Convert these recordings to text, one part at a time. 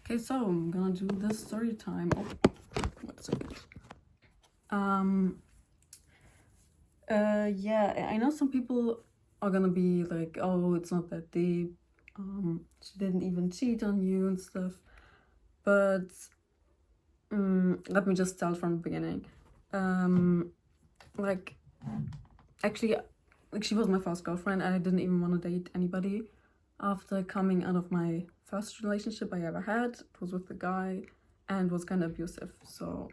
Okay, so I'm gonna do this story time. Oh, wait a second. Yeah, I know some people are gonna be like, oh, it's not that deep. She didn't even cheat on you and stuff. But let me just start from the beginning. Like, actually, like she was my first girlfriend, and I didn't even want to date anybody after coming out of my first relationship I ever had. It was with a guy and was kind of abusive. So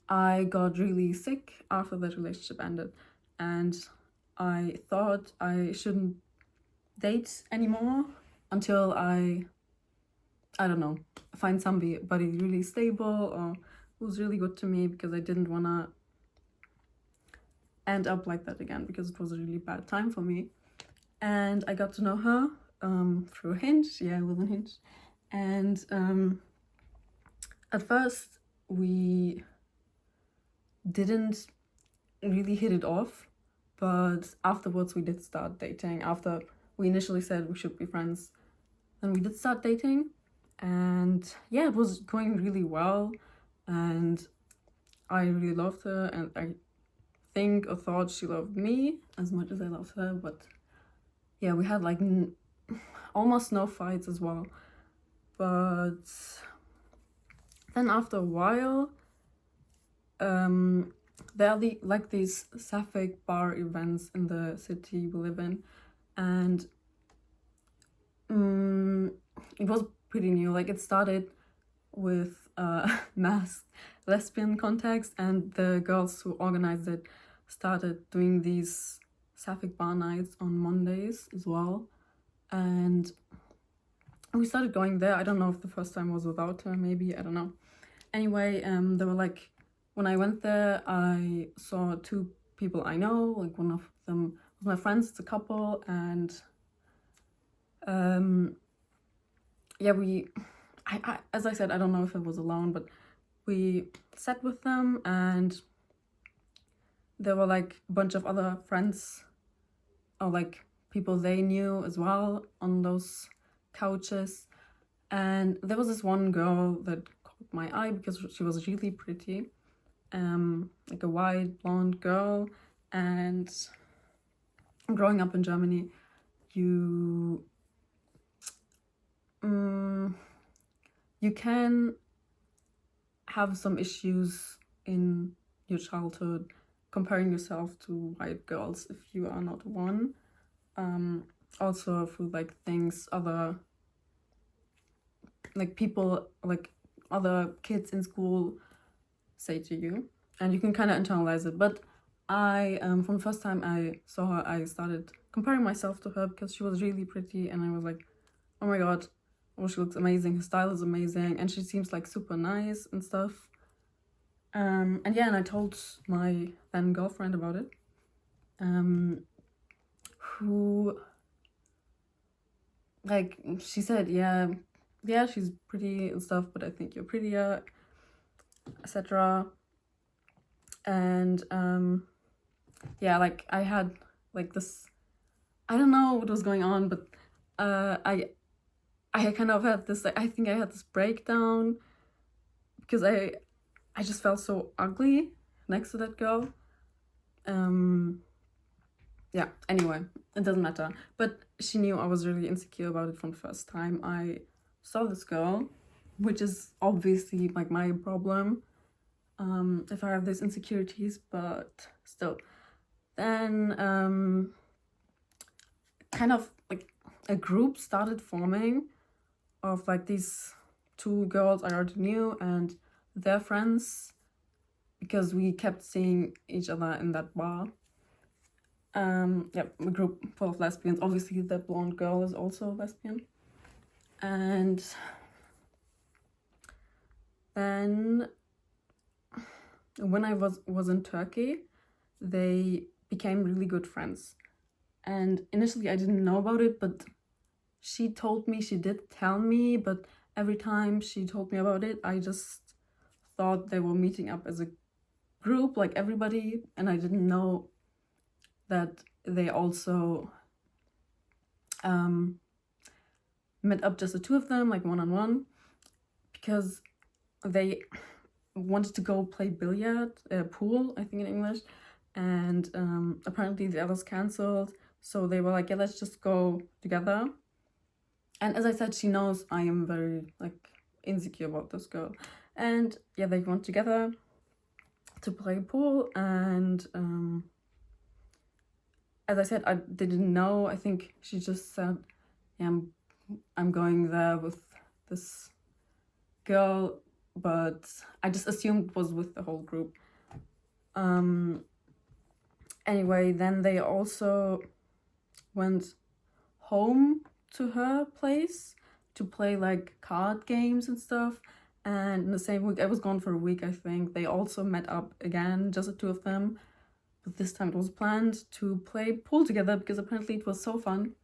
I got really sick after that relationship ended, and I thought I shouldn't date anymore until I don't know, find somebody really stable or who's really good to me, because I didn't want to end up like that again, because it was a really bad time for me. And I got to know her through Hinge. Yeah, with a Hinge. And at first we didn't really hit it off, but afterwards we did start dating. After we initially said we should be friends, then we did start dating, and yeah, it was going really well, and I really loved her, and I think or thought she loved me as much as I loved her. But yeah, we had like almost no fights as well. But then after a while, there are these sapphic bar events in the city we live in, and it was pretty new. Like, it started with masked lesbian context, and the girls who organized it started doing these sapphic bar nights on Mondays as well, and we started going there. I don't know if the first time was without her, maybe, I don't know. Anyway, they were like, when I went there, I saw two people I know. Like, one of them was my friends, it's a couple, and yeah, I as I said, I don't know if it was alone, but we sat with them, and there were like a bunch of other friends or like people they knew as well on those couches. And there was this one girl that caught my eye because she was really pretty, like a white blonde girl. And growing up in Germany, you can have some issues in your childhood comparing yourself to white girls if you are not one. Also through like things other like people, like other kids in school say to you, and you can kind of internalize it. But I from the first time I saw her, I started comparing myself to her because she was really pretty, and I was like, oh my god, oh, she looks amazing, her style is amazing, and she seems like super nice and stuff. And yeah, and I told my then girlfriend about it, who, like, she said, yeah, she's pretty and stuff, but I think you're prettier, etc. And yeah, like, I had like this, I don't know what was going on, but I kind of had this, like, I think I had this breakdown because I just felt so ugly next to that girl. Yeah, anyway, it doesn't matter. But she knew I was really insecure about it from the first time I saw this girl, which is obviously like my problem, if I have these insecurities, but still. Then kind of like a group started forming of like these two girls I already knew and their friends, because we kept seeing each other in that bar. Yeah, a group full of lesbians. Obviously, the blonde girl is also a lesbian. And then when I was in Turkey, they became really good friends. And initially I didn't know about it, but she told me, she did tell me, but every time she told me about it, I just thought they were meeting up as a group, like everybody, and I didn't know that they also met up just the two of them, like one-on-one, because they wanted to go play billiard, pool, I think in English, and apparently the others cancelled, so they were like, yeah, let's just go together. And as I said, she knows I am very like insecure about this girl, and yeah, they went together to play pool. And as I said, I didn't know. I think she just said, yeah, I'm going there with this girl, but I just assumed it was with the whole group. Anyway, then they also went home to her place to play like card games and stuff. And in the same week, I was gone for a week, I think, they also met up again, just the two of them, but this time it was planned to play pool together because apparently it was so fun,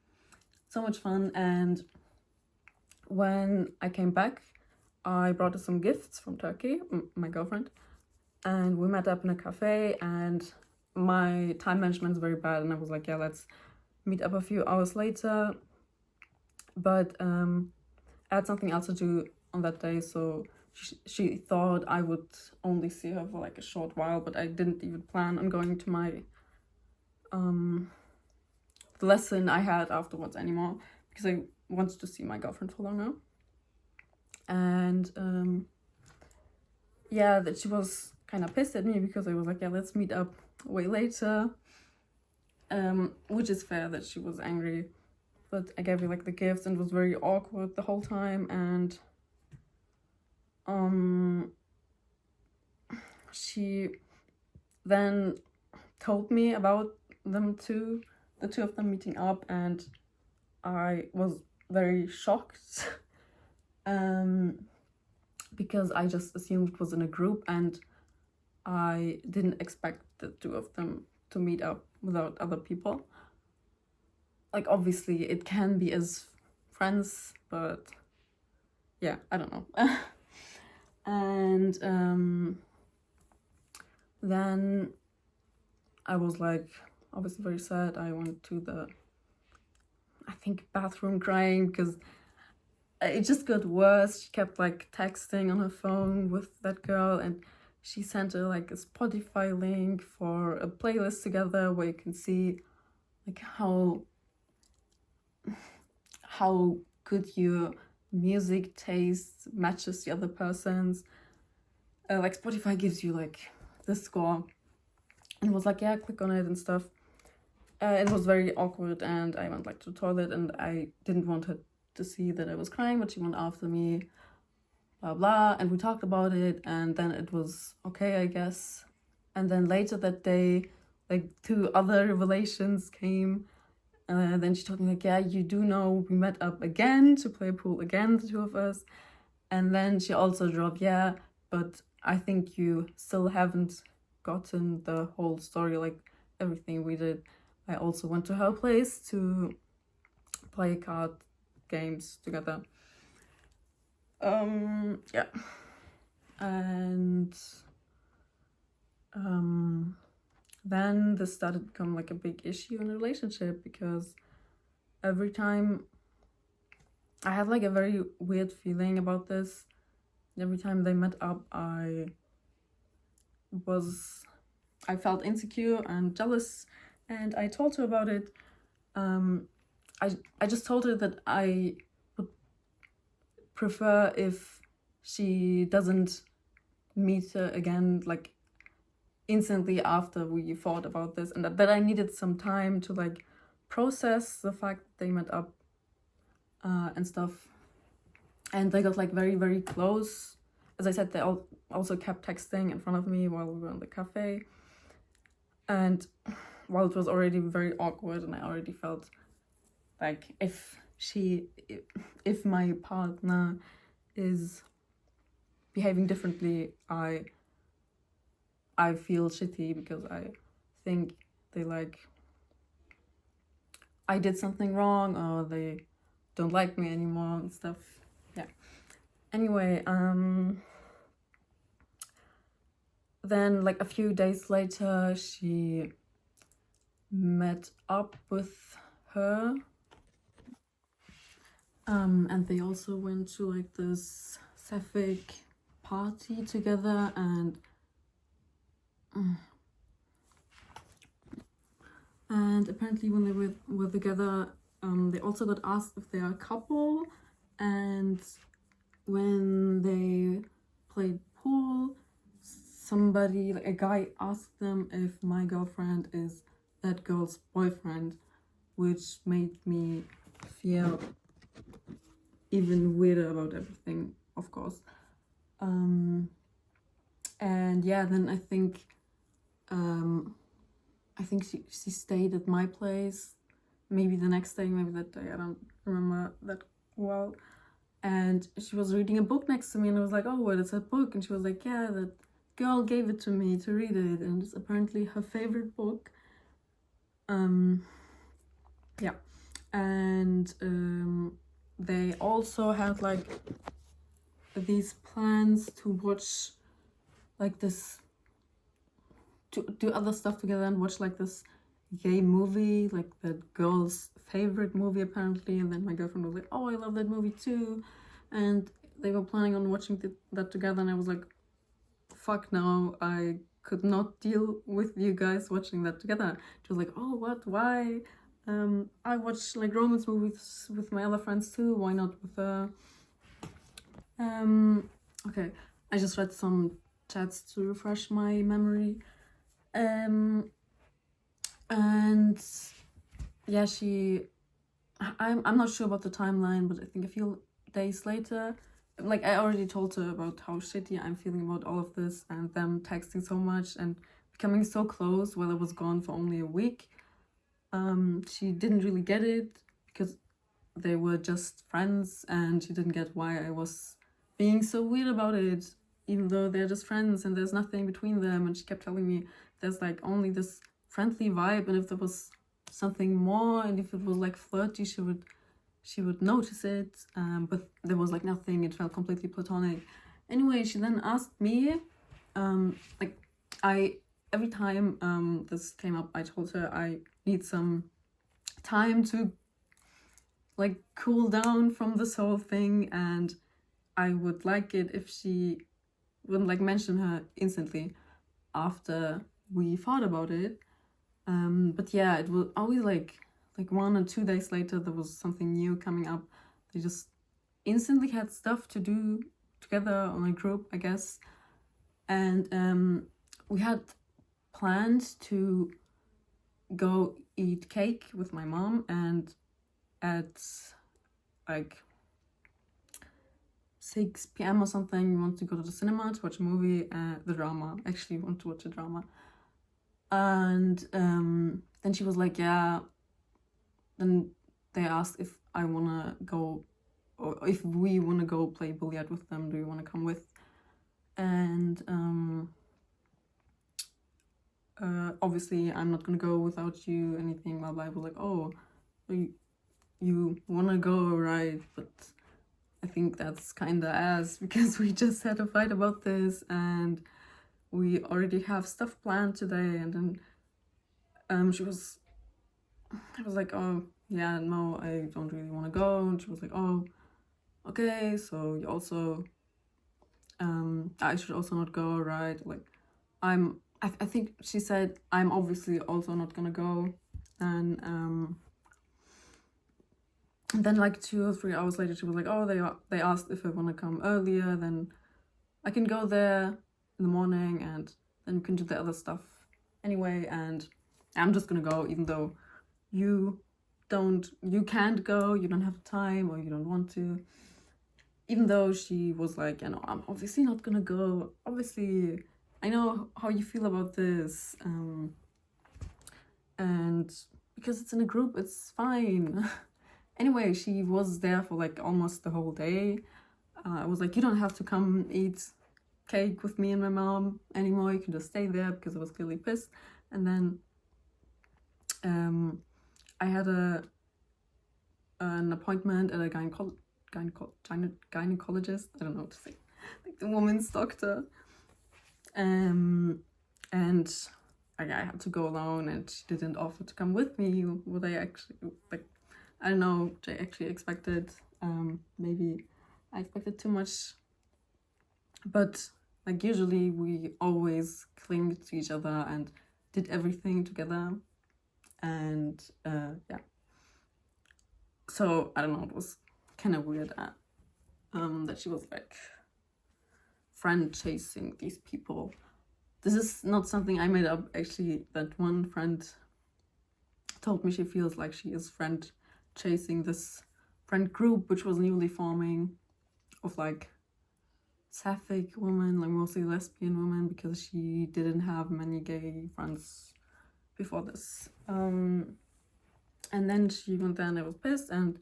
so much fun. And when I came back, I brought her some gifts from Turkey, my girlfriend, and we met up in a cafe. And my time management is very bad, and I was like, yeah, let's meet up a few hours later. But I had something else to do on that day, so she thought I would only see her for like a short while, but I didn't even plan on going to my the lesson I had afterwards anymore, because I wanted to see my girlfriend for longer. And yeah, that she was kind of pissed at me because I was like, yeah, let's meet up way later, which is fair that she was angry. But I gave her like the gifts, and it was very awkward the whole time. And she then told me about the two of them meeting up, and I was very shocked because I just assumed it was in a group, and I didn't expect the two of them to meet up without other people. Like, obviously it can be as friends, but yeah, I don't know. And then I was like obviously very sad. I went to the, I think, bathroom crying because it just got worse. She kept like texting on her phone with that girl, and she sent her like a Spotify link for a playlist together where you can see like how good your music taste matches the other person's. Like Spotify gives you like the score, and was like, yeah, click on it and stuff. It was very awkward, and I went like to the toilet, and I didn't want her to see that I was crying, but she went after me, blah blah, and we talked about it, and then it was okay, I guess. And then later that day, like 2 other revelations came. Then she told me like, yeah, you do know we met up again to play pool again, the two of us. And then she also dropped, yeah, but I think you still haven't gotten the whole story, like everything we did. I also went to her place to play card games together. Yeah. And then this started to become like a big issue in a relationship, because every time I had like a very weird feeling about this. Every time they met up, I felt insecure and jealous, and I told her about it. I just told her that I would prefer if she doesn't meet her again like instantly after we thought about this, and that I needed some time to like process the fact they met up and stuff. And they got like very, very close. As I said, they also kept texting in front of me while we were in the cafe. And while it was already very awkward, and I already felt like if my partner is behaving differently, I feel shitty, because I think they like I did something wrong, or they don't like me anymore and stuff. Yeah. Anyway, then like a few days later, she met up with her And they also went to like this sapphic party together, and apparently when they were together, they also got asked if they are a couple, and when they played pool, somebody, like a guy, asked them if my girlfriend is that girl's boyfriend, which made me feel even weirder about everything, of course. And yeah, then I think she stayed at my place, maybe the next day, maybe that day, I don't remember that well. And she was reading a book next to me, and I was like, oh, what is that book? And she was like, yeah, that girl gave it to me to read it, and it's apparently her favorite book. Yeah. And they also had like these plans to watch like this, to do other stuff together and watch like this gay movie, like that girl's favorite movie apparently. And then my girlfriend was like, oh, I love that movie too, and they were planning on watching that together. And I was like, fuck no, I could not deal with you guys watching that together. She was like, oh, what, why? I watch like romance movies with my other friends too, why not with her? Okay, I just read some chats to refresh my memory. And yeah, I'm not sure about the timeline, but I think a few days later, like I already told her about how shitty I'm feeling about all of this and them texting so much and becoming so close while I was gone for only a week. She didn't really get it because they were just friends, and she didn't get why I was being so weird about it, even though they're just friends and there's nothing between them. And she kept telling me there's like only this friendly vibe, and if there was something more, and if it was like flirty, she would notice it. But there was like nothing. It felt completely platonic. Anyway, she then asked me, like every time this came up, I told her I need some time to like cool down from this whole thing, and I would like it if she wouldn't like mention her instantly after we thought about it. But yeah, it was always like 1 or 2 days later there was something new coming up. They just instantly had stuff to do together on a group, I guess. And we had planned to go eat cake with my mom, and at like 6 p.m. or something, we want to go to the cinema to watch a movie, the drama. Actually, we want to watch a drama. And then she was like, yeah. Then they asked if I wanna go, or if we wanna go play billiard with them. Do you wanna come with? And obviously, I'm not gonna go without you. Anything. Blah blah. I was like, oh, you wanna go, right? But I think that's kinda ass because we just had a fight about this, and we already have stuff planned today. And then I was like, oh yeah, no, I don't really want to go. And she was like, oh, okay, so you also I should also not go, right? Like I think she said I'm obviously also not gonna go. And then like 2 or 3 hours later she was like, oh, they asked if I want to come earlier, then I can go there in the morning, and then we can do the other stuff anyway. And I'm just gonna go, even though you can't go, you don't have time, or you don't want to. Even though she was like, you know, I'm obviously not gonna go, obviously I know how you feel about this, and because it's in a group, it's fine. Anyway, she was there for like almost the whole day. I was like, you don't have to come eat cake with me and my mom anymore, you can just stay there, because I was clearly pissed. And then I had an appointment at a gynecologist, I don't know what to say, like the woman's doctor. And I had to go alone, and she didn't offer to come with me. What I actually, like, I don't know, what I actually expected. Maybe I expected too much, but like usually we always clinged to each other and did everything together, and yeah. So I don't know, it was kind of weird that she was like friend chasing these people. This is not something I made up, actually. That one friend told me she feels like she is friend chasing this friend group which was newly forming of like sapphic women, like mostly lesbian women, because she didn't have many gay friends before this. And then she went there and I was pissed, and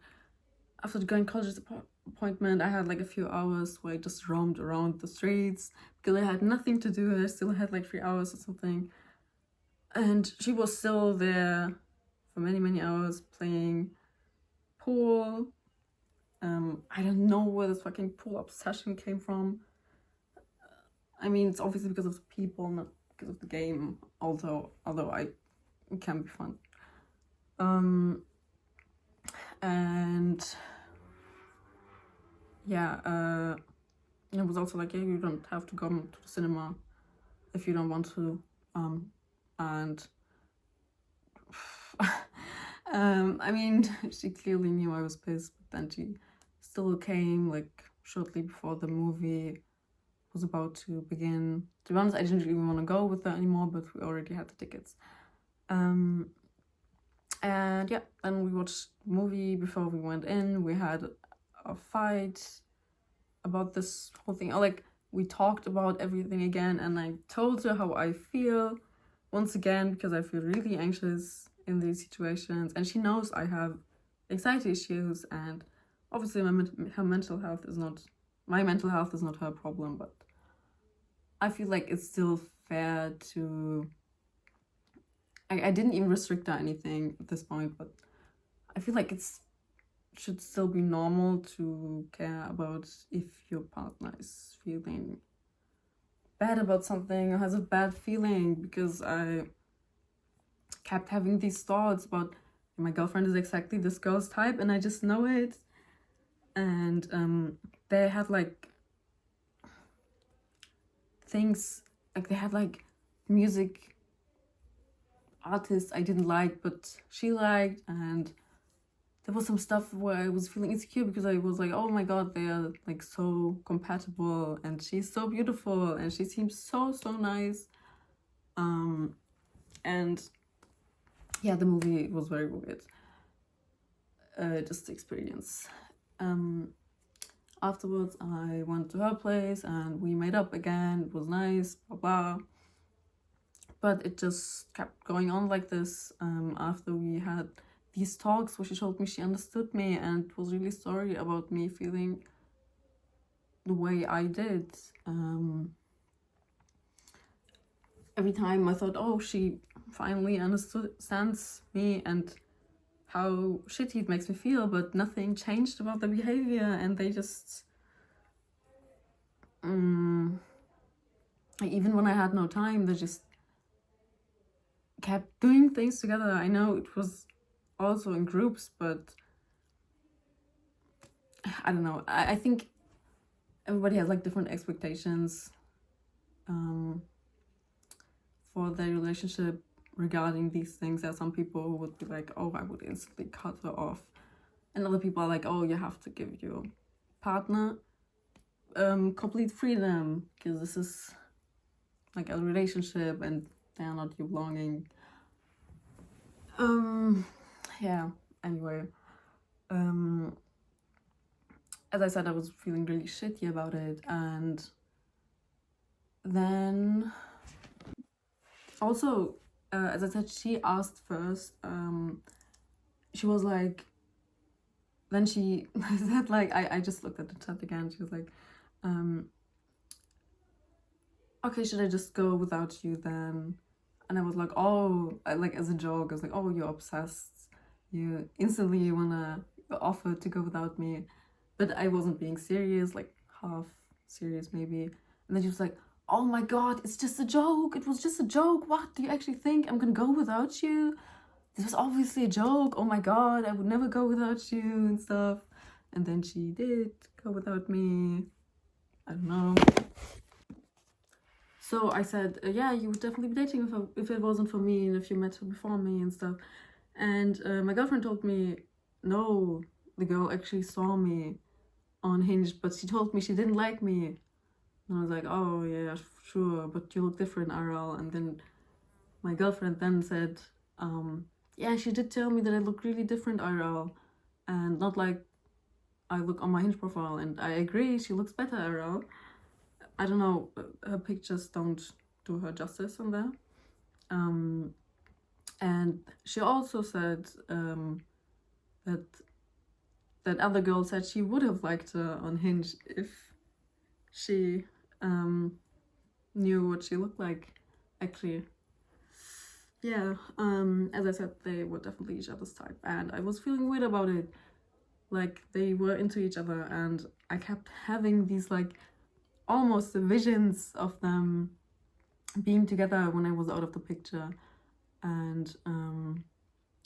after the gynecologist appointment I had like a few hours where I just roamed around the streets because I had nothing to do. I still had like 3 hours or something, and she was still there for many hours playing pool. I don't know where this fucking pool obsession came from. I mean, it's obviously because of the people, not because of the game, although it can be fun. And yeah, it was also like, yeah, you don't have to go to the cinema if you don't want to. And I mean, she clearly knew I was pissed, but then she still came like shortly before the movie was about to begin. To be honest, I didn't even want to go with her anymore, but we already had the tickets. And yeah, then we watched the movie. Before we went in, we had a fight about this whole thing. Like, we talked about everything again, and I told her how I feel once again, because I feel really anxious in these situations, and she knows I have anxiety issues, and obviously her mental health is not, my mental health is not her problem, but I feel like it's still fair to, I didn't even restrict her anything at this point, but I feel like it's should still be normal to care about if your partner is feeling bad about something or has a bad feeling, because I kept having these thoughts about my girlfriend is exactly this girl's type and I just know it. And they had like things, like they had like music artists I didn't like but she liked, and there was some stuff where I was feeling insecure because I was like, oh my god, they are like so compatible and she's so beautiful and she seems so nice. And yeah, the movie was very weird, just the experience. Afterwards I went to her place and we made up again. It was nice, blah blah, but it just kept going on like this. After we had these talks where she told me she understood me and was really sorry about me feeling the way I did. Every time I thought, oh, she finally understands me and how shitty it makes me feel, but nothing changed about the behavior, and they just even when I had no time, they just kept doing things together. I know it was also in groups, but I don't know. I think everybody has like different expectations for their relationship regarding these things. There are some people who would be like, oh, I would instantly cut her off, and other people are like, oh, you have to give your partner complete freedom because this is like a relationship and they're not you belonging. Yeah, anyway, as I said, I was feeling really shitty about it. And then also, as I said, she asked first. She was like, then she said like, I just looked at the chat again. She was like, okay, should I just go without you then? And I was like, oh, like as a joke, I was like, oh, you're obsessed. You instantly wanna offer to go without me. But I wasn't being serious, like half serious maybe. And then she was like, oh my god, it's just a joke. It was just a joke. What? Do you actually think I'm gonna go without you? This was obviously a joke. Oh my god, I would never go without you and stuff. and then she did go without me. I don't know. So I said, yeah, you would definitely be dating if it wasn't for me and if you met her before me and stuff. And my girlfriend told me, no, the girl actually saw me on Hinge, but she told me she didn't like me. And I was like, oh yeah, sure, but you look different, RL. And then my girlfriend then said, yeah, she did tell me that I look really different, RL, and not like I look on my Hinge profile. And I agree, she looks better, RL. I don't know, her pictures don't do her justice on there. And she also said that other girl said she would have liked her on Hinge if she knew what she looked like, actually. Yeah, as I said, they were definitely each other's type, and I was feeling weird about it. Like, they were into each other, and I kept having these, like, almost visions of them being together when I was out of the picture. And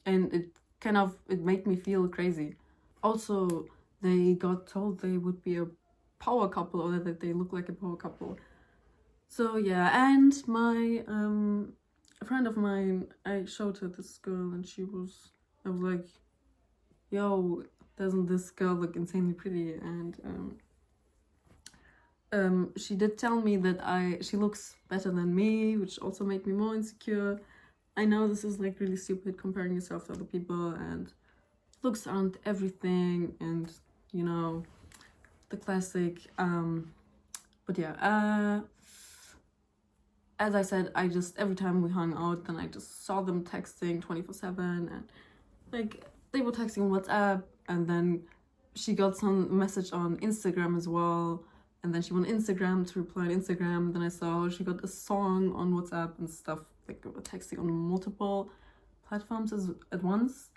it made me feel crazy. Also, they got told they would be a power couple, or that they look like a power couple. So yeah, and my a friend of mine, I showed her this girl, and I was like, yo, doesn't this girl look insanely pretty? And she did tell me that she looks better than me, which also made me more insecure. I know this is like really stupid, comparing yourself to other people, and looks aren't everything, and you know, the classic. But yeah, as I said, I just, every time we hung out, then I just saw them texting 24/7, and like they were texting on WhatsApp, and then she got some message on Instagram as well, and then she went on Instagram to reply on Instagram. Then I saw she got a song on WhatsApp and stuff, like they were texting on multiple platforms at once.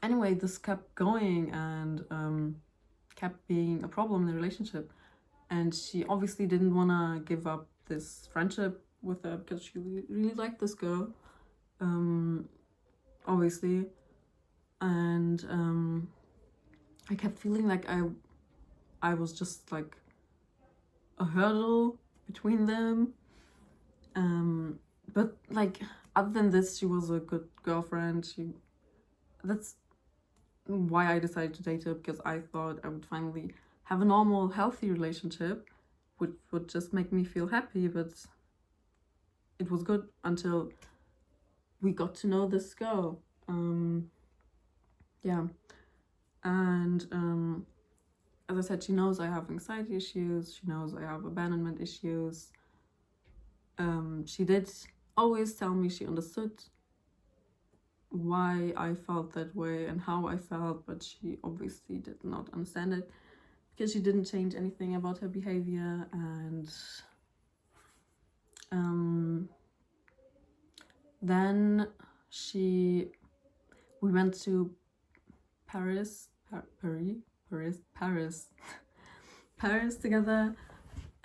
Anyway, this kept going and kept being a problem in the relationship. And she obviously didn't want to give up this friendship with her because she really liked this girl, obviously. And I kept feeling like I was just like a hurdle between them. But like, other than this, she was a good girlfriend. That's why I decided to date her, because I thought I would finally have a normal, healthy relationship, which would just make me feel happy. But it was good until we got to know this girl. Yeah, and as I said, she knows I have anxiety issues. She knows I have abandonment issues. She did always tell me she understood why I felt that way and how I felt, but she obviously did not understand it because she didn't change anything about her behavior. And then we went to Paris together,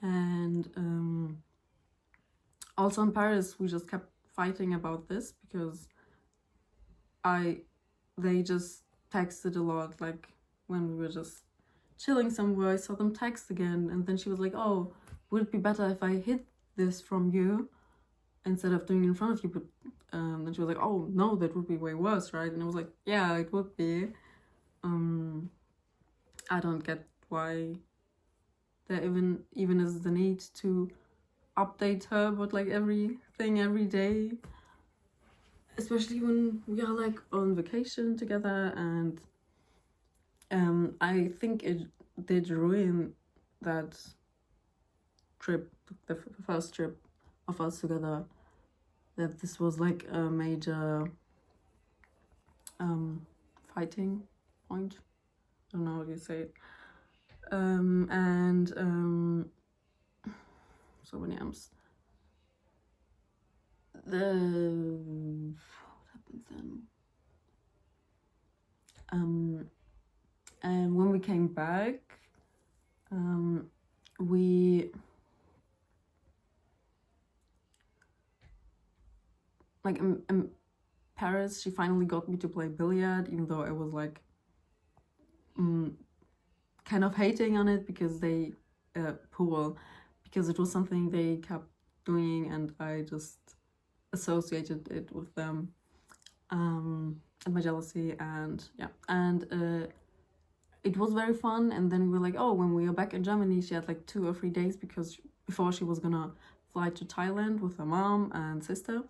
and also in Paris we just kept fighting about this because they just texted a lot. Like, when we were just chilling somewhere, I saw them text again, and then she was like, oh, would it be better if I hid this from you instead of doing it in front of you? But then she was like, oh no, that would be way worse, right? And I was like, yeah, it would be. I don't get why there even is the need to update her about like everything every day, especially when we are like on vacation together. And I think it did ruin that trip, the first trip of us together, that this was like a major fighting point. I don't know how you say it. And so many M's. What happened then? And when we came back, we like in Paris, she finally got me to play billiard, even though I was like kind of hating on it because they pool, because it was something they kept doing, and I just associated it with them, and my jealousy, and yeah, and it was very fun. And then we were like, oh, when we were back in Germany, she had like 2 or 3 days because before she was gonna fly to Thailand with her mom and sister,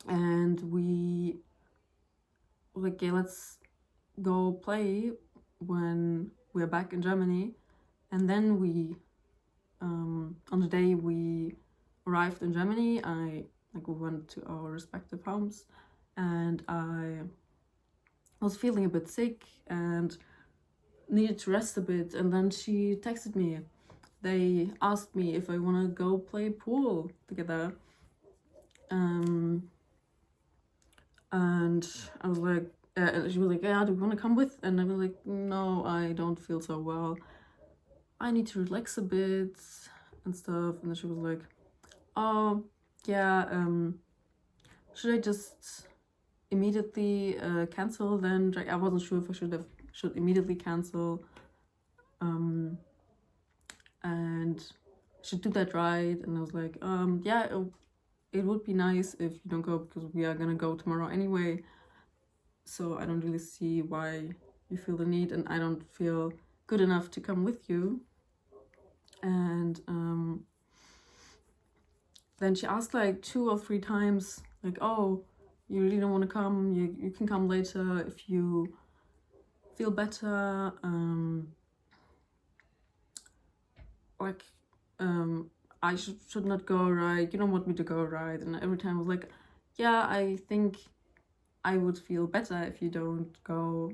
and we were like, yeah, let's go play when we're back in Germany. And then we on the day we arrived in Germany, we went to our respective homes, and I was feeling a bit sick and needed to rest a bit. And then she texted me. They asked me if I want to go play pool together, and I was like, she was like, yeah, do you want to come with? And I was like, no, I don't feel so well, I need to relax a bit and stuff. And then she was like, oh yeah, should I just immediately cancel then? Like, I wasn't sure if I should immediately cancel, and should do that, right? And I was like, yeah, it would be nice if you don't go, because we are gonna go tomorrow anyway, so I don't really see why you feel the need, and I don't feel good enough to come with you. And then she asked like 2 or 3 times, like, oh, you really don't want to come, you can come later if you feel better, like, I should not go, right? You don't want me to go, right? And every time I was like, yeah, I think I would feel better if you don't go,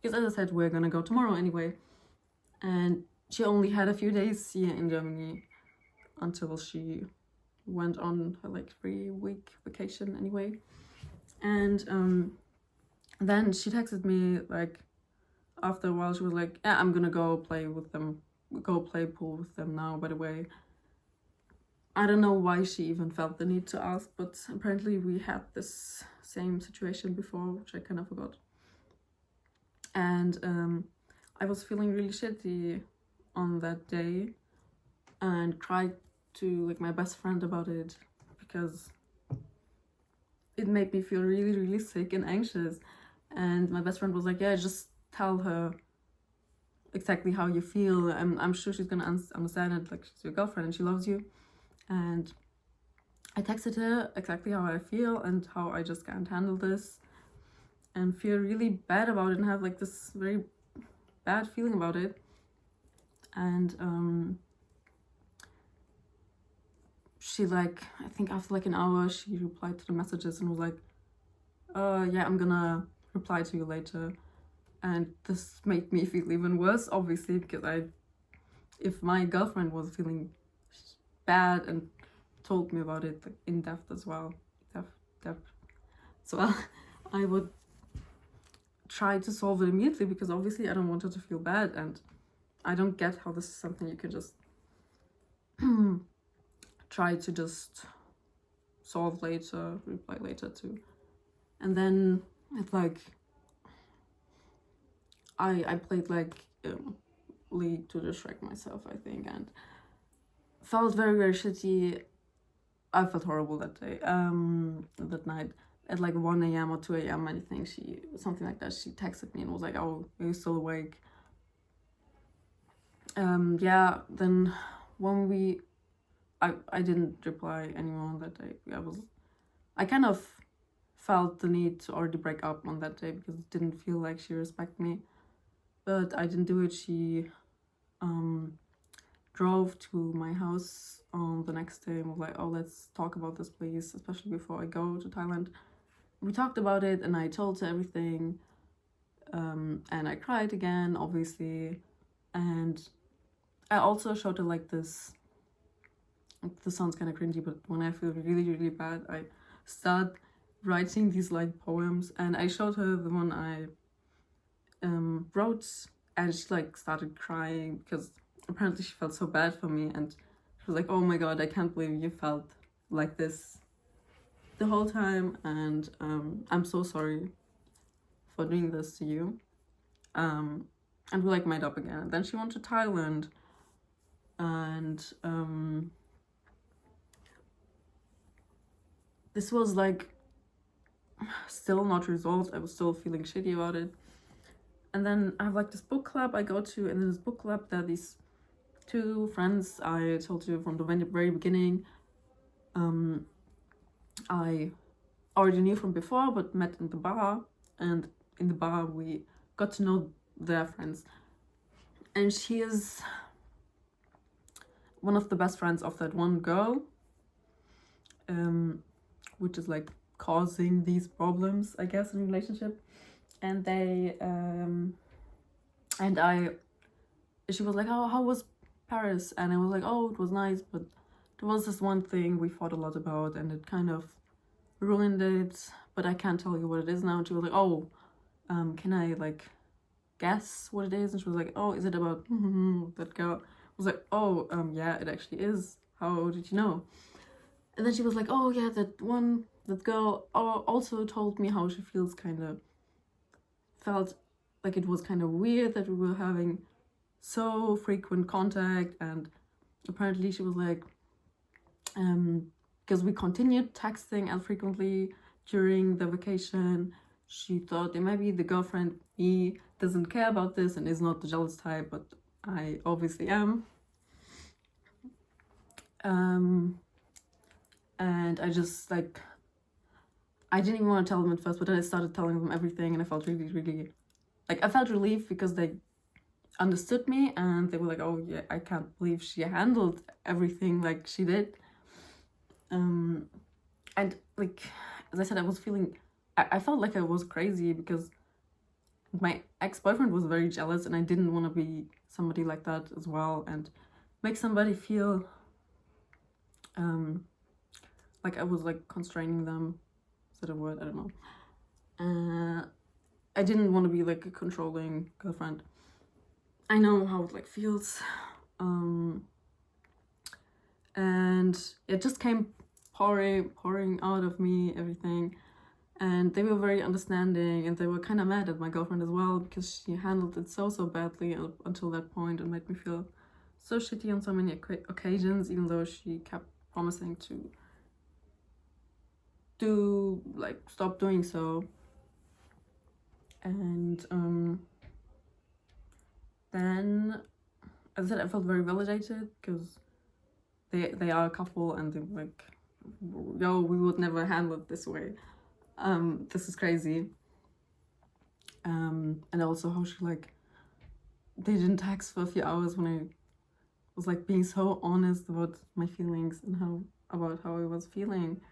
because as I said, we're gonna go tomorrow anyway. And she only had a few days here in Germany until she went on her like 3-week vacation anyway. And then she texted me like after a while. She was like, yeah, I'm gonna go play with them, go play pool with them now, by the way. I don't know why she even felt the need to ask, but apparently we had this same situation before, which I kind of forgot. And I was feeling really shitty on that day and cried to like my best friend about it, because it made me feel really, really sick and anxious. And my best friend was like, yeah, just tell her exactly how you feel. I'm sure she's gonna understand it, like, she's your girlfriend and she loves you. And I texted her exactly how I feel and how I just can't handle this and feel really bad about it and have like this very bad feeling about it. And she, like, I think after like an hour, she replied to the messages and was like, yeah, I'm gonna reply to you later. And this made me feel even worse, obviously, because if my girlfriend was feeling bad and told me about it like in depth as well, I would try to solve it immediately, because obviously I don't want her to feel bad, and I don't get how this is something you can just try to just solve later, reply later to. And then it's like I played like League to distract myself, I think, and felt very, very shitty. I felt horrible that day, that night. At like 1 a.m. or 2 a.m, I think, something like that, she texted me and was like, oh, are you still awake? Yeah, then when I didn't reply anymore on that day. I kind of felt the need to already break up on that day, because it didn't feel like she respected me. But I didn't do it. She drove to my house on the next day and was like, oh, let's talk about this, please, especially before I go to Thailand. We talked about it and I told her everything, and I cried again, obviously. And I also showed her like this sounds kind of cringy, but when I feel really, really bad, I start writing these like poems, and I showed her the one I wrote, and she like started crying, because apparently she felt so bad for me, and she was like, oh my god, I can't believe you felt like this the whole time, and I'm so sorry for doing this to you. and we like made up again. And then she went to Thailand, and this was like still not resolved. I was still feeling shitty about it. And then I have like this book club I go to, and in this book club there are these two friends I told you from the very beginning. I already knew from before, but met in the bar, and in the bar we got to know their friends. And she is one of the best friends of that one girl, which is like causing these problems, I guess, in a relationship. And she was like, how was Paris? And I was like, oh, it was nice, but there was this one thing we fought a lot about, and it kind of ruined it, but I can't tell you what it is now. And she was like, oh, can I like guess what it is? And she was like, oh, is it about that girl? I was like, oh, yeah, it actually is. How did you know? And then she was like, oh yeah, that girl also told me how she felt like it was kind of weird that we were having so frequent contact. And apparently she was like, because we continued texting as frequently during the vacation, she thought that maybe the girlfriend me doesn't care about this and is not the jealous type, but I obviously am. And I just like, I didn't even want to tell them at first, but then I started telling them everything, and I felt really, really, like, I felt relief because they understood me, and they were like, oh yeah, I can't believe she handled everything like she did. And like, as I said, I felt like I was crazy because my ex-boyfriend was very jealous, and I didn't want to be somebody like that as well, and make somebody feel like I was like constraining them. Is that a word? I don't know. I didn't want to be like a controlling girlfriend. I know how it like feels. And it just came pouring out of me, everything. And they were very understanding, and they were kind of mad at my girlfriend as well, because she handled it so badly up until that point, and made me feel so shitty on so many occasions, even though she kept promising to stop doing so. And then, as I said, I felt very validated because they are a couple, and they're like, yo, we would never handle it this way. This is crazy. And also how she like, they didn't text for a few hours when I was like being so honest about my feelings and about how I was feeling.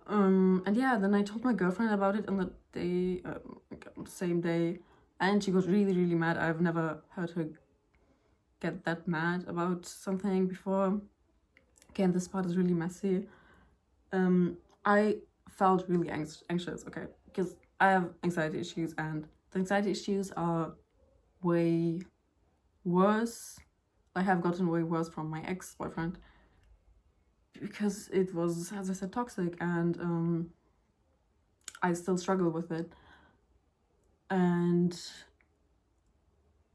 And yeah, then I told my girlfriend about it on the day, the same day, and she got really, really mad. I've never heard her get that mad about something before. Again, this part is really messy. I felt really anxious, okay, because I have anxiety issues, and the anxiety issues are way worse. I have gotten way worse from my ex-boyfriend, because it was, as I said, toxic, and I still struggle with it. And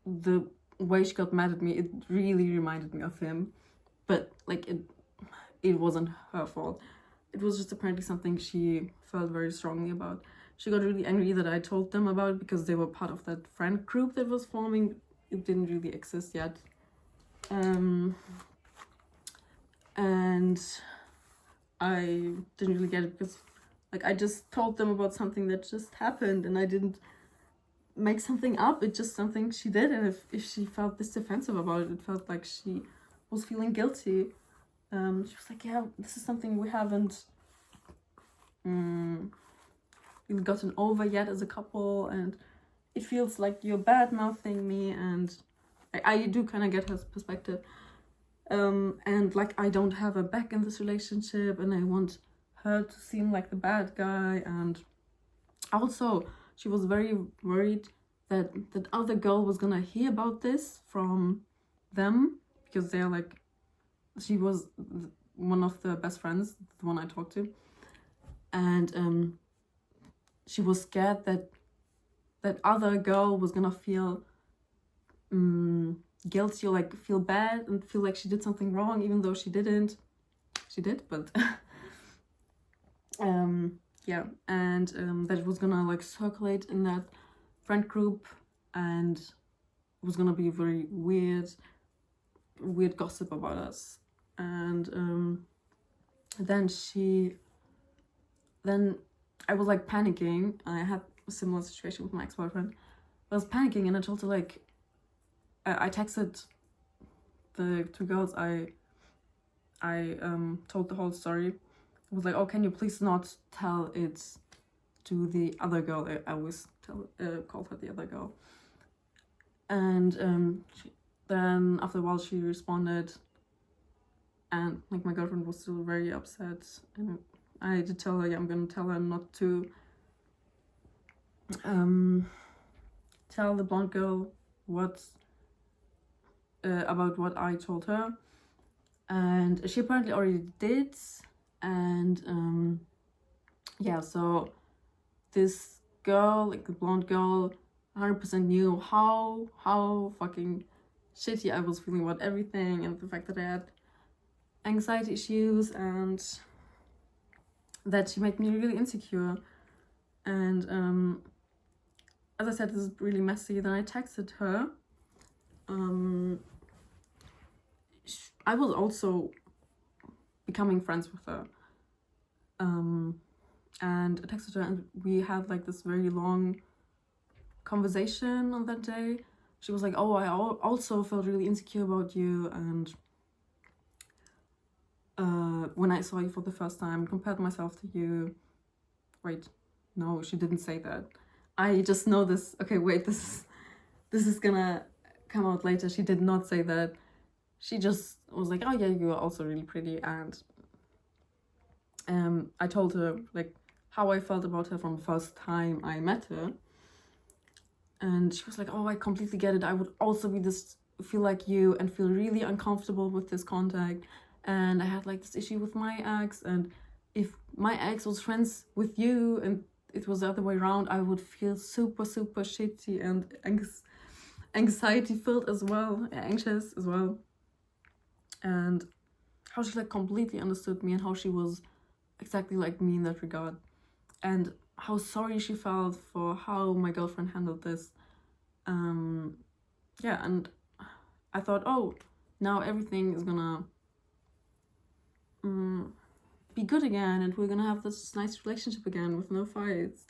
the way she got mad at me, it really reminded me of him, but like it wasn't her fault. It was just apparently something she felt very strongly about. She got really angry that I told them about it, because they were part of that friend group that was forming. It didn't really exist yet. And I didn't really get it, because like I just told them about something that just happened, and I didn't make something up. It's just something she did, and if she felt this defensive about it, it felt like she was feeling guilty. She was like, yeah, this is something we haven't gotten over yet as a couple, and it feels like you're bad-mouthing me. And I do kind of get her perspective. And like, I don't have a back in this relationship, and I want her to seem like the bad guy. And also, she was very worried that that other girl was gonna hear about this from them, because they're like, she was one of the best friends, the one I talked to, and she was scared that that other girl was gonna feel guilty or like feel bad and feel like she did something wrong, even though she didn't. She did, but yeah, and that was gonna like circulate in that friend group, and it was gonna be very weird gossip about us. And then I was like panicking. I had a similar situation with my ex-boyfriend. I was panicking, and I told her, like, I texted the two girls I told the whole story. I was like, oh, can you please not tell it to the other girl? I always called her the other girl. And then after a while she responded, and like my girlfriend was still very upset, and I did tell her, yeah, I'm gonna tell her not to tell the blonde girl what about what I told her, and she apparently already did. And yeah, so this girl, like the blonde girl, 100% knew how fucking shitty I was feeling about everything, and the fact that I had anxiety issues, and that she made me really insecure. And as I said, this is really messy. Then I texted her. I was also becoming friends with her. And I texted her, and we had like this very long conversation on that day. She was like, oh, I also felt really insecure about you, and when I saw you for the first time, compared myself to you. Wait, no, she didn't say that. I just know this. Okay, wait, this is gonna come out later. She did not say that. She just was like, oh yeah, you are also really pretty. And I told her like how I felt about her from the first time I met her. And she was like, oh, I completely get it. I would also feel like you and feel really uncomfortable with this contact. And I had like this issue with my ex, and if my ex was friends with you and it was the other way around, I would feel super shitty and anxiety filled as well, anxious as well. And how she like completely understood me, and how she was exactly like me in that regard, and how sorry she felt for how my girlfriend handled this. Yeah, and I thought, oh, now everything is gonna be good again, and we're gonna have this nice relationship again with no fights.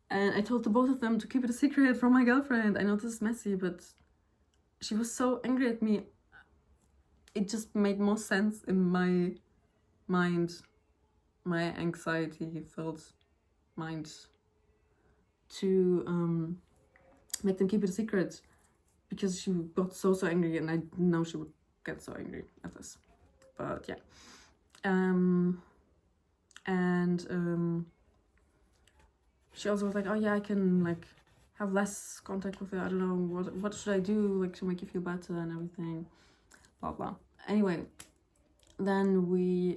And I told the both of them to keep it a secret from my girlfriend. I know this is messy, but she was so angry at me. It just made more sense in my mind, my anxiety-filled mind, to make them keep it a secret, because she got so angry, and I know she would get so angry at this. But yeah. And she also was like, oh yeah, I can like have less contact with her. I don't know, what should I do like to make you feel better and everything, blah blah. Anyway, then we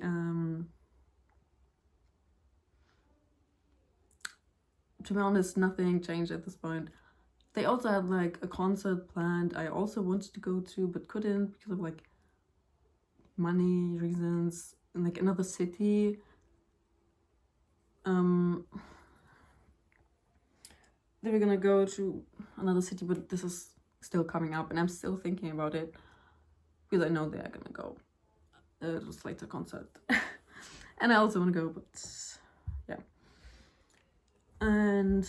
to be honest, nothing changed at this point. They also had like a concert planned I also wanted to go to but couldn't because of like money reasons, in like another city. They were gonna go to another city, but this is still coming up, and I'm still thinking about it because I know they are gonna go to a Slater concert. And I also want to go, but yeah. And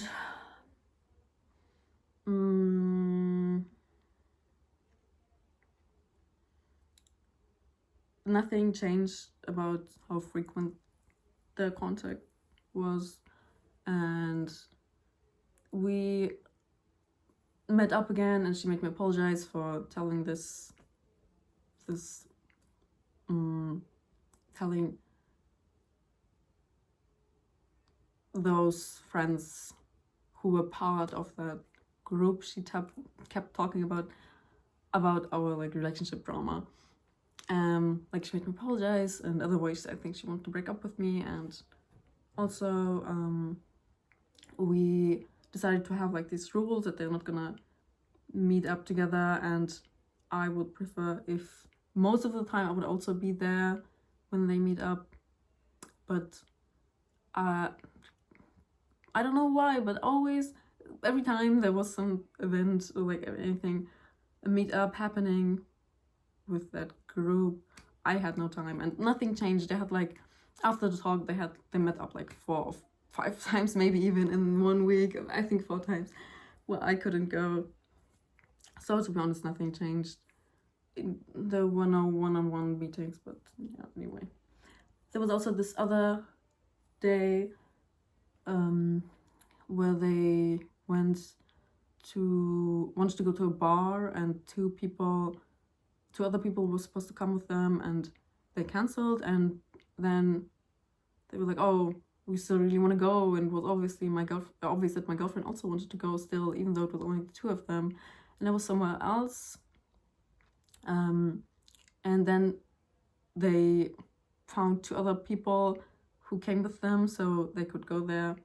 nothing changed about how frequent the contact was, and we met up again, and she made me apologize for telling telling those friends who were part of that group she kept talking about our like relationship drama. Like she made me apologize, and otherwise I think she wanted to break up with me. And also we decided to have like these rules that they're not gonna meet up together, and I would prefer if most of the time I would also be there when they meet up. But I don't know why, but always, every time there was some event or like anything, a meetup happening with that group, I had no time and nothing changed. They had like, after the talk, they met up like 4 or 5 times, maybe even in 1 week. I think 4 times. Well, I couldn't go. So to be honest, nothing changed. There were no one-on-one meetings, but yeah, anyway. There was also this other day where they wanted to go to a bar, and 2 other people were supposed to come with them, and they cancelled. And then they were like, oh, we still really want to go, and it was obvious that my girlfriend also wanted to go still, even though it was only the 2 of them, and I was somewhere else. And then they found 2 other people who came with them so they could go there.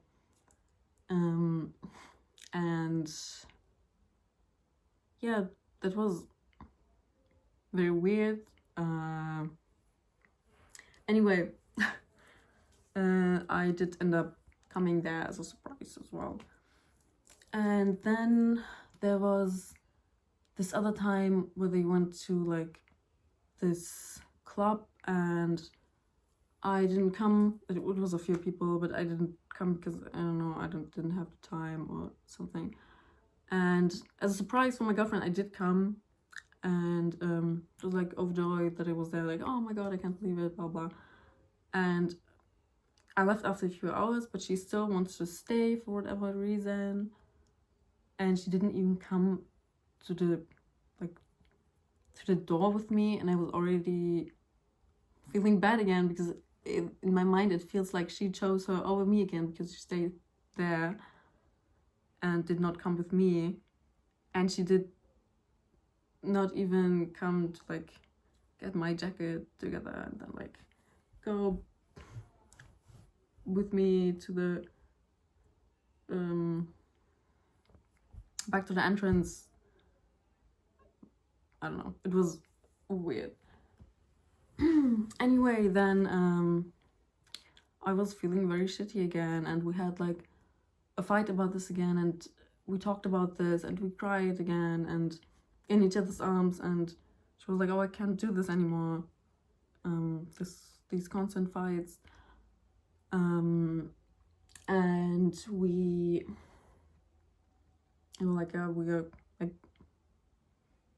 And yeah, that was very weird. Anyway, I did end up coming there as a surprise as well. And then there was this other time where they went to like this club, and I didn't come. It was a few people, but I didn't come because I don't know, I didn't have the time or something. And as a surprise for my girlfriend, I did come, and it was like overjoyed that I was there, like, oh my god, I can't believe it, blah blah. And I left after a few hours, but she still wants to stay for whatever reason, and she didn't even come to the door with me, and I was already feeling bad again, because in my mind it feels like she chose her over me again, because she stayed there and did not come with me, and she did not even come to like get my jacket together and then like go with me to the back to the entrance. I don't know, it was weird. Anyway, then I was feeling very shitty again, and we had like a fight about this again, and we talked about this, and we cried again, and in each other's arms, and she was like, oh, I can't do this anymore, these constant fights. And we were like, yeah,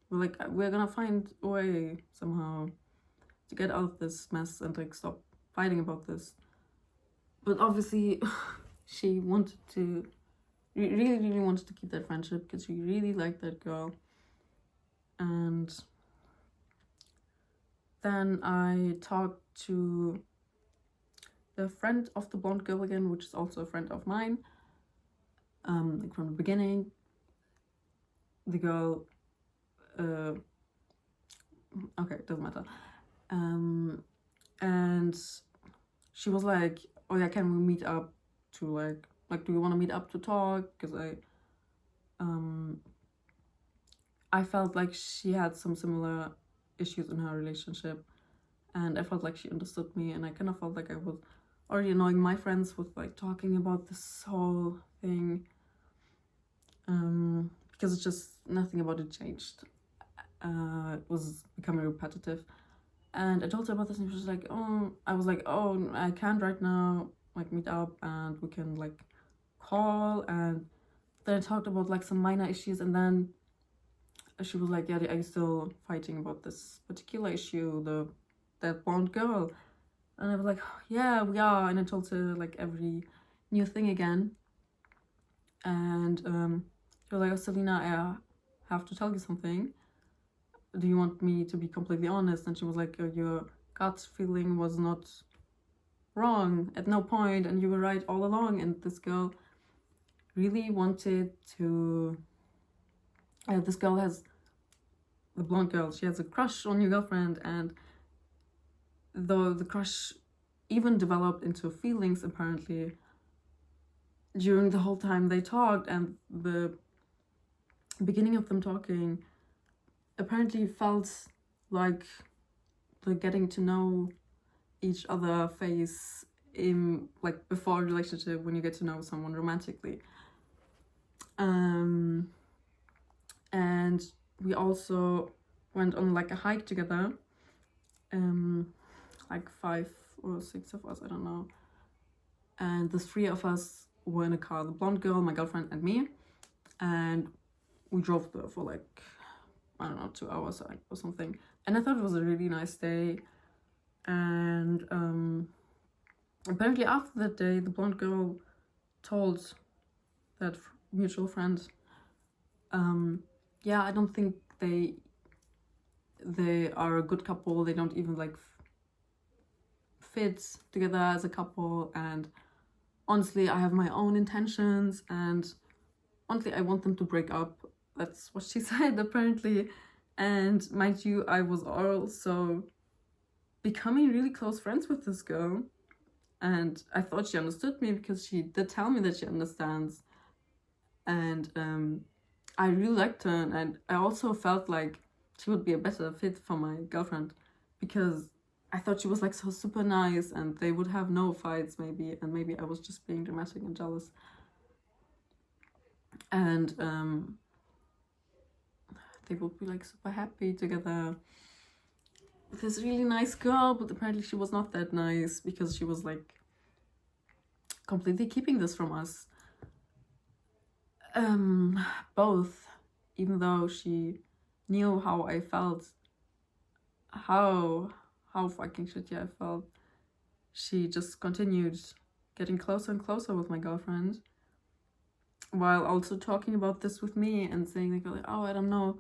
we're gonna find a way somehow to get out of this mess and like stop fighting about this. But obviously she really wanted to keep that friendship, because she really liked that girl. And then I talked to the friend of the blonde girl again, which is also a friend of mine, like from the beginning. The girl, okay, it doesn't matter. And she was like, oh yeah, can we meet up to like do you want to meet up to talk? Because I felt like she had some similar issues in her relationship, and I felt like she understood me, and I kind of felt like I was already annoying my friends with like talking about this whole thing, because it's just nothing about it changed. It was becoming repetitive. And I told her about this, and she was like, oh, I was like, oh, I can't right now, like meet up, and we can like call. And then I talked about like some minor issues, and then she was like, yeah, are you still fighting about this particular issue, that blonde girl? And I was like, yeah, we are. And I told her like every new thing again. And she was like, oh, Selena, I have to tell you something. Do you want me to be completely honest? And she was like, your gut feeling was not wrong at no point, and you were right all along. And this girl really wanted to, this girl has, the blonde girl, she has a crush on your girlfriend, and though the crush even developed into feelings apparently, during the whole time they talked, and the beginning of them talking apparently felt like the getting to know each other phase in like before a relationship, when you get to know someone romantically. And we also went on like a hike together, like 5 or 6 of us, I don't know, and the 3 of us were in a car, the blonde girl, my girlfriend, and me, and we drove there for like, I don't know, 2 hours or something, and I thought it was a really nice day. And apparently after that day, the blonde girl told that mutual friend, yeah, I don't think they are a good couple, they don't even like fit together as a couple, and honestly I have my own intentions, and honestly I want them to break up. That's what she said apparently. And mind you, I was also becoming really close friends with this girl, and I thought she understood me because she did tell me that she understands. And I really liked her, and I also felt like she would be a better fit for my girlfriend, because I thought she was like so super nice, and they would have no fights maybe, and maybe I was just being dramatic and jealous. And they would be like super happy together with this really nice girl, but apparently she was not that nice, because she was like completely keeping this from us. Both, even though she knew how I felt, how fucking shitty I felt, she just continued getting closer and closer with my girlfriend, while also talking about this with me and saying like, oh, I don't know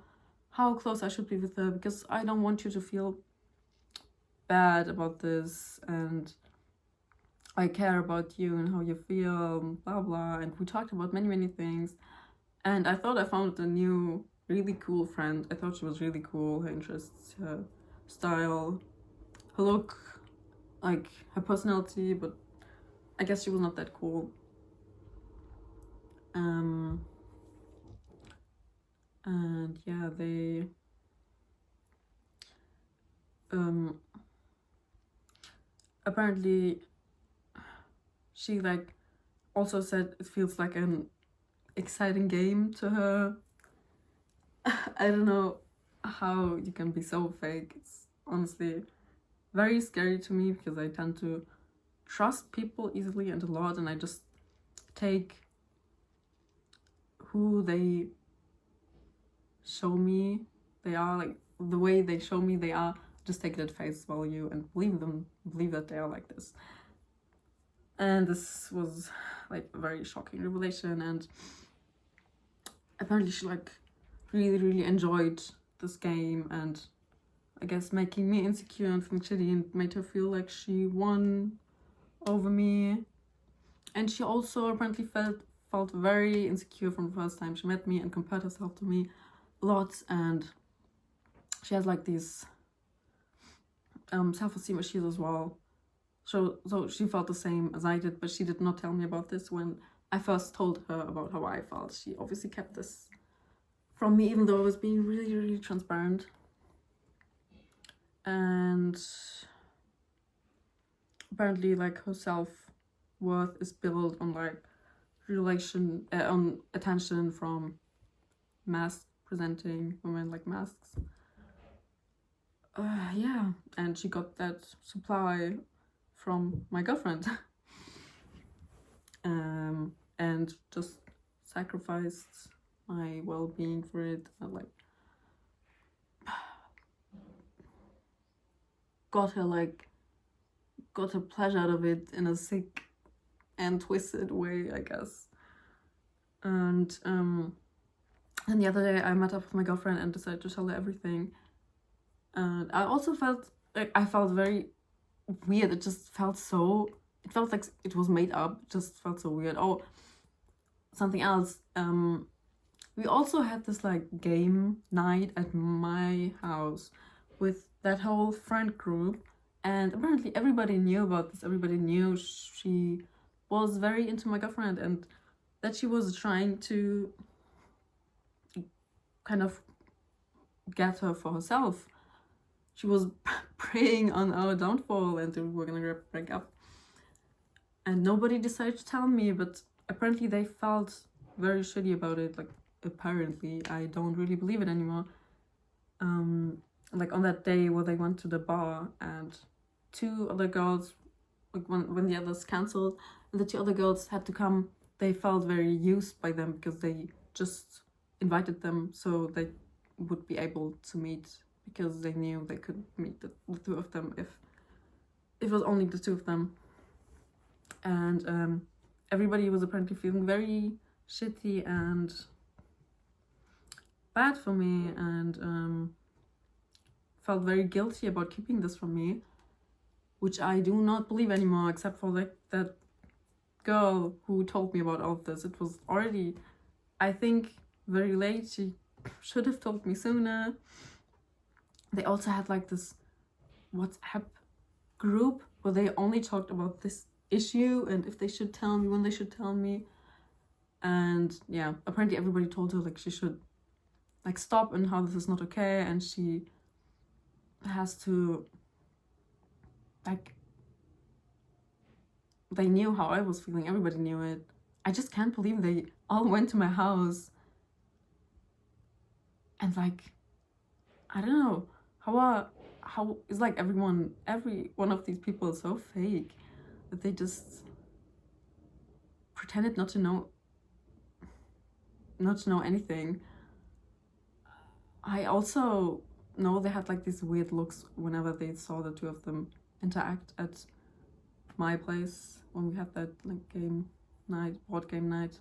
how close I should be with her, because I don't want you to feel bad about this, and I care about you and how you feel, blah blah. And we talked about many things, and I thought I found a new really cool friend. I thought she was really cool, her interests, her style, her look, like her personality, but I guess she was not that cool. And yeah, they apparently she like also said it feels like an exciting game to her. I don't know how you can be so fake. It's honestly very scary to me, because I tend to trust people easily and a lot, and I just take who they show me they are, like the way they show me they are, just take it at face value and believe that they are like this. And this was like a very shocking revelation, and apparently she like really enjoyed this game, and I guess making me insecure and feeling shitty, and made her feel like she won over me. And she also apparently felt very insecure from the first time she met me, and compared herself to me lots, and she has like these self-esteem issues as well. So she felt the same as I did, but she did not tell me about this when I first told her about how I felt. She obviously kept this from me, even though I was being really transparent. And apparently like her self-worth is built on like on attention from mask presenting women, like masks. Yeah, and she got that supply from my girlfriend. And just sacrificed my well-being for it, and like got a pleasure out of it in a sick and twisted way, I guess. And then the other day I met up with my girlfriend and decided to tell her everything, and I also felt like I felt very weird. It felt like it was made up. It just felt so weird. Oh, something else, we also had this like game night at my house with that whole friend group, and apparently everybody knew about this. Everybody knew she was very into my girlfriend, and that she was trying to kind of get her for herself. She was preying on our downfall and we were gonna break up. And nobody decided to tell me, but apparently they felt very shitty about it. Like, apparently, I don't really believe it anymore. Like on that day where they went to the bar and two other girls, like when the others cancelled, and the two other girls had to come, they felt very used by them because they just invited them so they would be able to meet, because they knew they could meet the two of them if it was only the two of them. And everybody was apparently feeling very shitty and bad for me, and felt very guilty about keeping this from me, which I do not believe anymore, except for like that girl who told me about all of this. It was already, I think, very late. She should have told me sooner. They also had like this WhatsApp group where they only talked about this issue and if they should tell me, when they should tell me. And yeah, apparently everybody told her like she should like stop and how this is not okay, and she has to, like, they knew how I was feeling, everybody knew it. I just can't believe they all went to my house and like, I don't know, how is like every one of these people is so fake that they just pretended not to know anything. I also know they had like these weird looks whenever they saw the two of them interact at my place when we had that like board game night.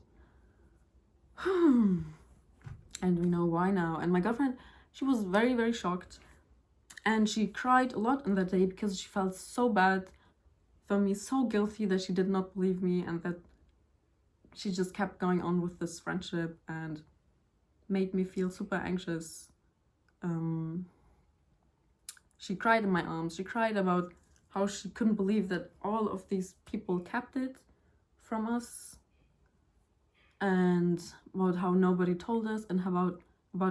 And we know why now. And my girlfriend, she was very, very shocked, and she cried a lot on that day because she felt so bad for me, so guilty that she did not believe me, and that she just kept going on with this friendship and made me feel super anxious. She cried in my arms. She cried about how she couldn't believe that all of these people kept it from us, and about how nobody told us, and about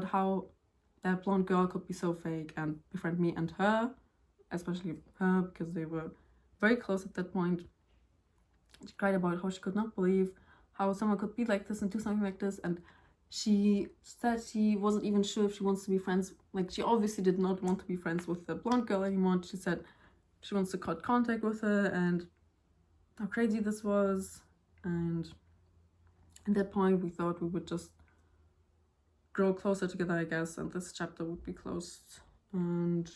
how that blonde girl could be so fake and befriend me and her, especially her, because they were very close at that point. She cried about how she could not believe how someone could be like this and do something like this, and she said she wasn't even sure if she wants to be friends. Like, she obviously did not want to be friends with the blonde girl anymore. She said she wants to cut contact with her, and how crazy this was. And at that point we thought we would just grow closer together, I guess, and this chapter would be closed. And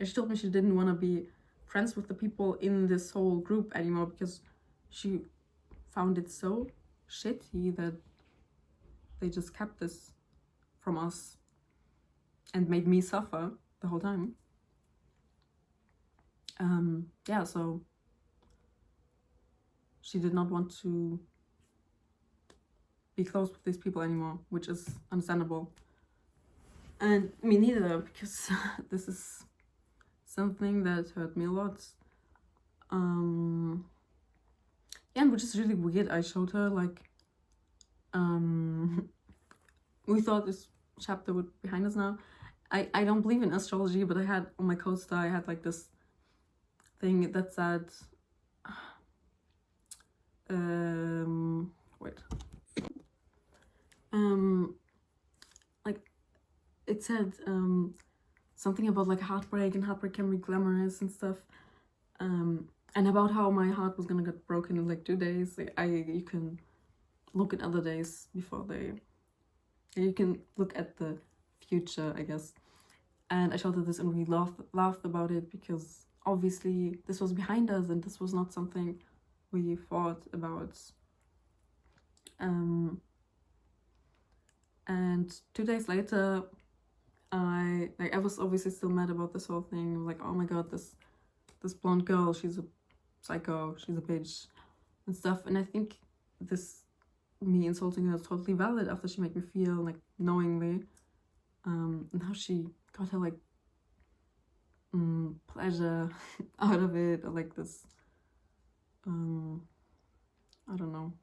she told me she didn't want to be friends with the people in this whole group anymore because she found it so shitty that they just kept this from us and made me suffer the whole time. Yeah, so she did not want to be close with these people anymore, which is understandable. And me neither, because this is something that hurt me a lot. Yeah, which is really weird. I showed her like, we thought this chapter would be behind us now. I don't believe in astrology, but I had on my coaster, I had like this thing that said, like it said something about like heartbreak, and heartbreak can be glamorous and stuff, and about how my heart was gonna get broken in like 2 days. You can look at other days before you can look at the future, I guess. And I showed her this, and we laughed about it because obviously this was behind us and this was not something we thought about. And 2 days later, I was obviously still mad about this whole thing. I was like, oh my god, this blonde girl, she's a psycho, she's a bitch and stuff. And I think me insulting her is totally valid after she made me feel like knowingly, and how she got her like pleasure out of it, or like this I don't know.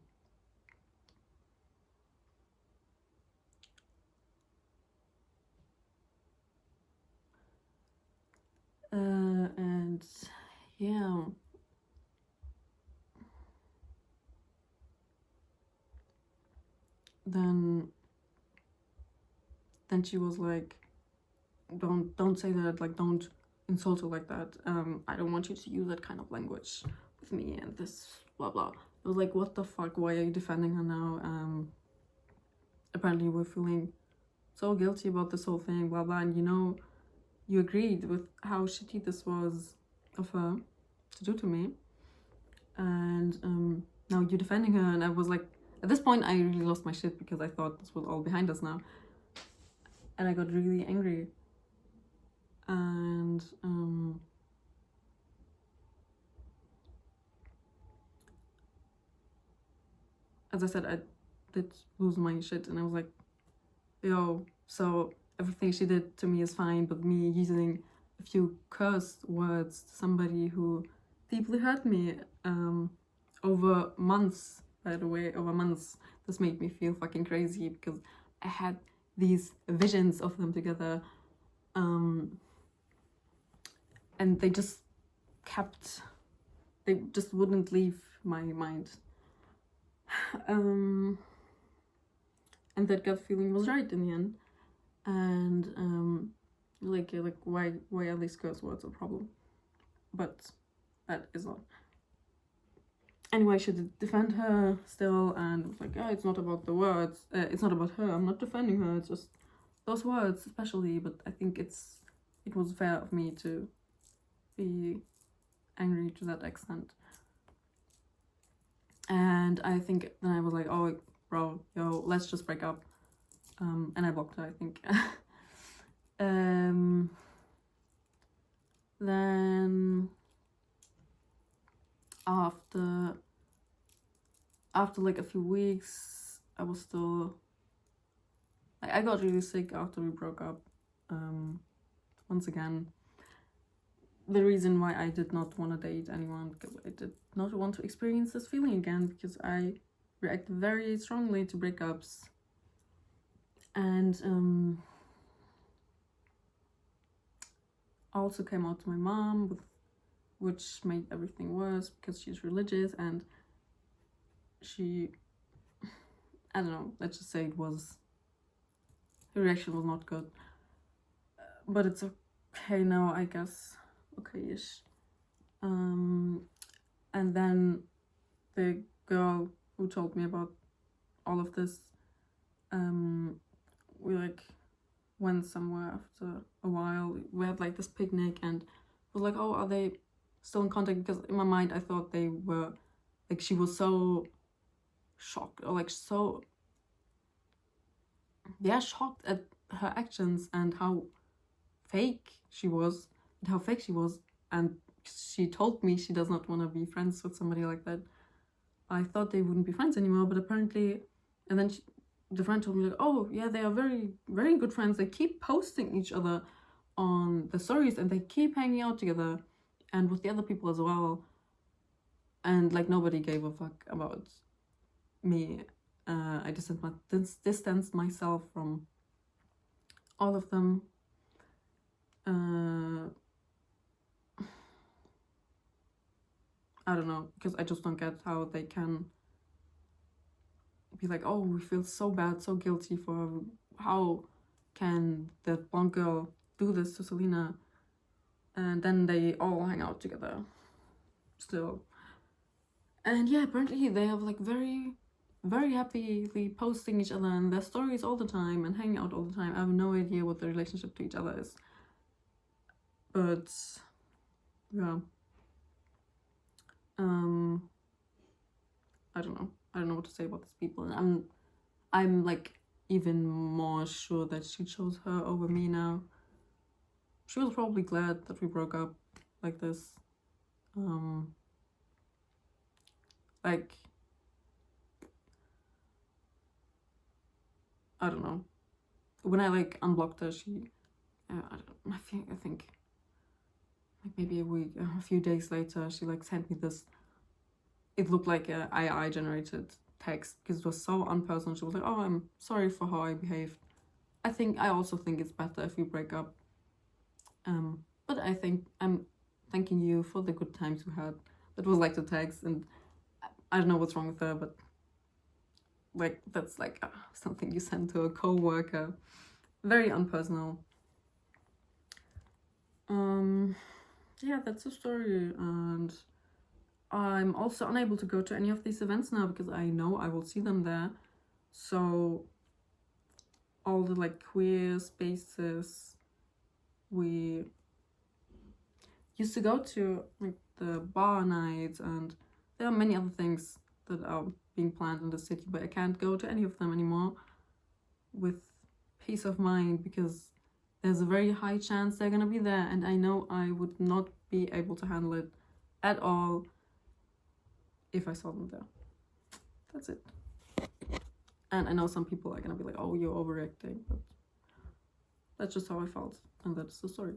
And yeah, then she was like, don't say that, like, don't insult her like that. I don't want you to use that kind of language with me and this blah blah. I was like, what the fuck, why are you defending her now? Apparently we're feeling so guilty about this whole thing, blah blah, and you agreed with how shitty this was of her to do to me, and now you're defending her. And I was like, at this point I really lost my shit, because I thought this was all behind us now, and I got really angry. And as I said, I did lose my shit, and I was like, yo, so everything she did to me is fine, but me using a few curse words to somebody who deeply hurt me over months, by the way, over months, this made me feel fucking crazy, because I had these visions of them together, and they just wouldn't leave my mind. And that gut feeling was right in the end. And like why are these curse words a problem? But that is not. Anyway, I should defend her still, and it was like, oh, it's not about the words, it's not about her, I'm not defending her, it's just those words especially. But I think it was fair of me to be angry to that extent. And I think then I was like, oh bro, yo, let's just break up. And I blocked her, I think. Then after like a few weeks, I was still, I got really sick after we broke up. Once again, the reason why I did not want to date anyone, because I did not want to experience this feeling again, because I react very strongly to breakups. And I also came out to my mom, which made everything worse, because she's religious, and she, I don't know, let's just say her reaction was not good. But it's okay now, I guess. Okay-ish. And then the girl who told me about all of this, we like went somewhere after a while. We had like this picnic, and was like, oh, are they still in contact? Because in my mind I thought they were, like, she was so shocked, or like so, yeah, shocked at her actions and how fake she was, and she told me she does not want to be friends with somebody like that. I thought they wouldn't be friends anymore, but apparently, and then the friend told me, like, oh yeah, they are very, very good friends. They keep posting each other on the stories, and they keep hanging out together, and with the other people as well. And like, nobody gave a fuck about me. I distanced myself from all of them. I don't know, because I just don't get how they can be like, oh, we feel so bad, so guilty for her. How can that blonde girl do this to Selena? And then they all hang out together still. And yeah, apparently they have like very, very happily posting each other in their stories all the time and hanging out all the time. I have no idea what their relationship to each other is. But yeah. I don't know what to say about these people. And I'm like even more sure that she chose her over me now. She was probably glad that we broke up like this. Like, I don't know. When I like unblocked her, she, I think like maybe a few days later, she like sent me this. It looked like a AI generated text, because it was so unpersonal. She was like, oh, I'm sorry for how I behaved. I also think it's better if we break up. But I think I'm thanking you for the good times we had. That was like the text, and I don't know what's wrong with her, but like that's like something you send to a co-worker. Very unpersonal. Yeah, that's the story, and I'm also unable to go to any of these events now because I know I will see them there. So all the like queer spaces we used to go to, like the bar nights, and there are many other things that are being planned in the city, but I can't go to any of them anymore with peace of mind because there's a very high chance they're gonna be there, and I know I would not be able to handle it at all if I saw them there. That's it. And I know some people are gonna be like, oh, you're overreacting, but that's just how I felt, and that's the story.